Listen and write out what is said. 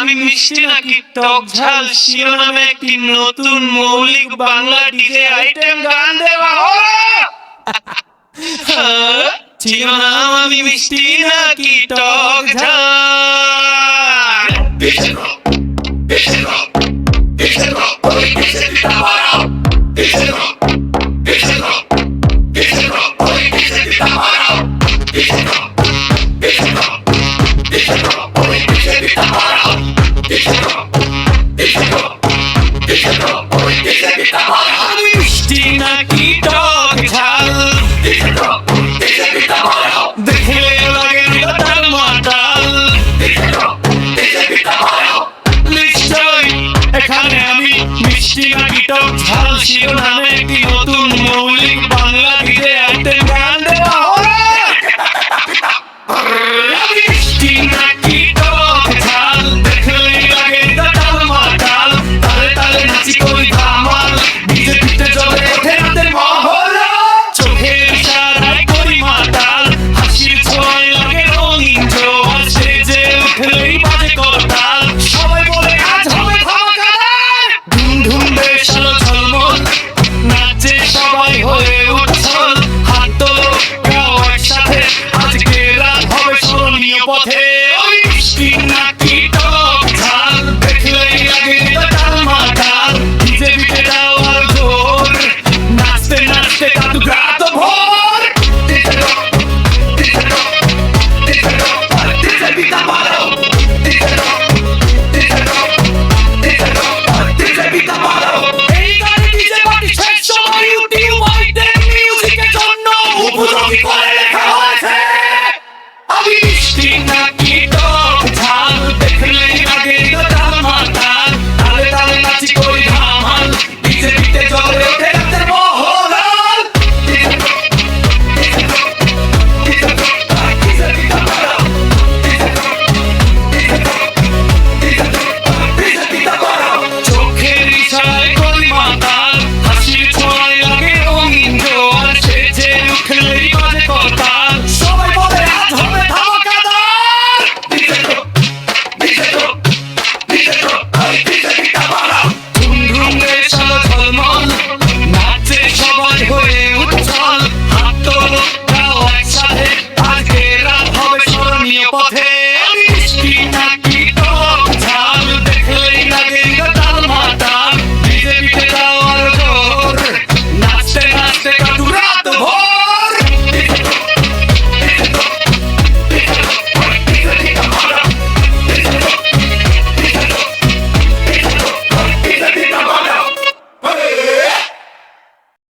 আমি মিষ্টি নাকি টক ঝাল শিরোনামে একটি নতুন মৌলিক বাংলা ডিজে আইটেম গান দেওয়া হলো। শিরোনাম আমি মিষ্টি নাকি টক ঝাল। মিষ্টি নাকি টক ঝাল দেখলে লাগে ডাল মাটাল। নিশ্চয় এখানে আমি মিষ্টি নাকি টক ঝাল শিরোনামে একটি নতুন মৌলিক বাংলা ডিজে আইটেম গান দেওয়া হলো। মিষ্টি নাকি টক ঝাল দেখলে লাগে ডাল মাটাল। তালে তালে নাচি করি ধামাল, ডিজে পিঠে চলে ওঠে রাতের মহল। চোখের ইশারায় করি মাতাল, হাসির ছোঁয়ায় লাগে রঙিন জোয়ার, সেজে উঠলেই বাজে করতাল।